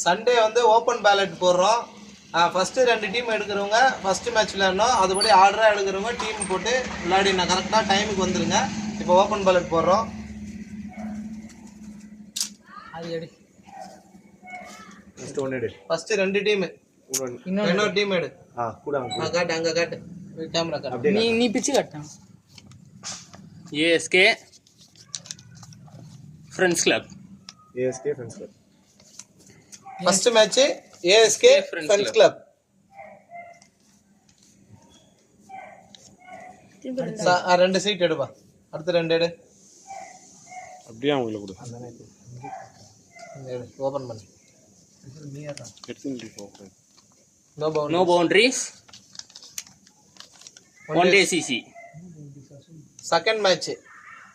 Sunday வந்து open ballot போடுறோம். First 2 team எடுக்கிறவங்க ஃபஸ்ட்டு மேட்ச் விளையாடணும். அதுபடி ஆர்டராக எடுக்கிறவங்க டீம் போட்டு விளையாடி நான் கரெக்டாக டைமுக்கு வந்துடுங்க. இப்போ ஓப்பன் பேலட் போடுறோம். அது எடு. ஃபஸ்ட்டு 2 டீமு, இன்னொரு டீம் எடு. காட்டு, அங்கே காட்டு, கேமரா காட்டு. நீ பிச்சு காட்டு. ASK Friends Club. First match ASK Friends Club. ரெண்டு சீட் எடுப்பா. அடுத்து 2 எடு. அப்படியே அவங்கள கொடு. ஓபன் பண்ணு. No boundaries. One day CC. Second match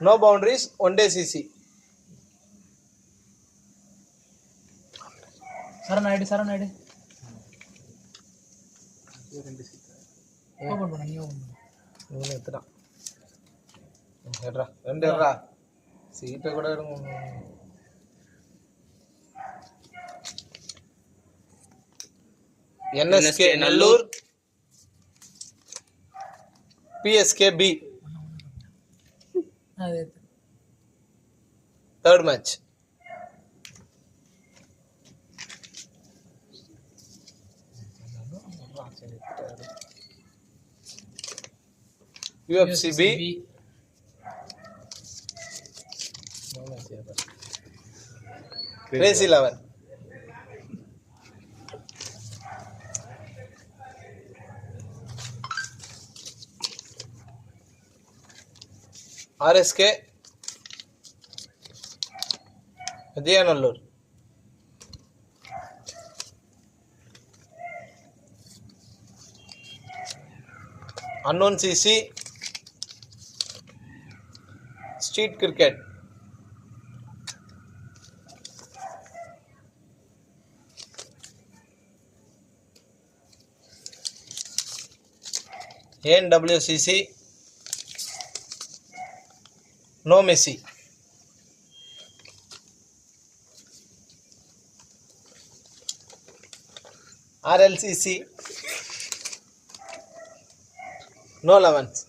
no boundaries, 1 day CC. சரணாயிடு. சீட்டை கூட எடுங்க. NSK நல்லூர், PSK B. Third match UFC B. Crazy 11. RSK விஜயநல்லூர். Unknown CC Street Cricket. NWCC No Messi. RLCC No 11s.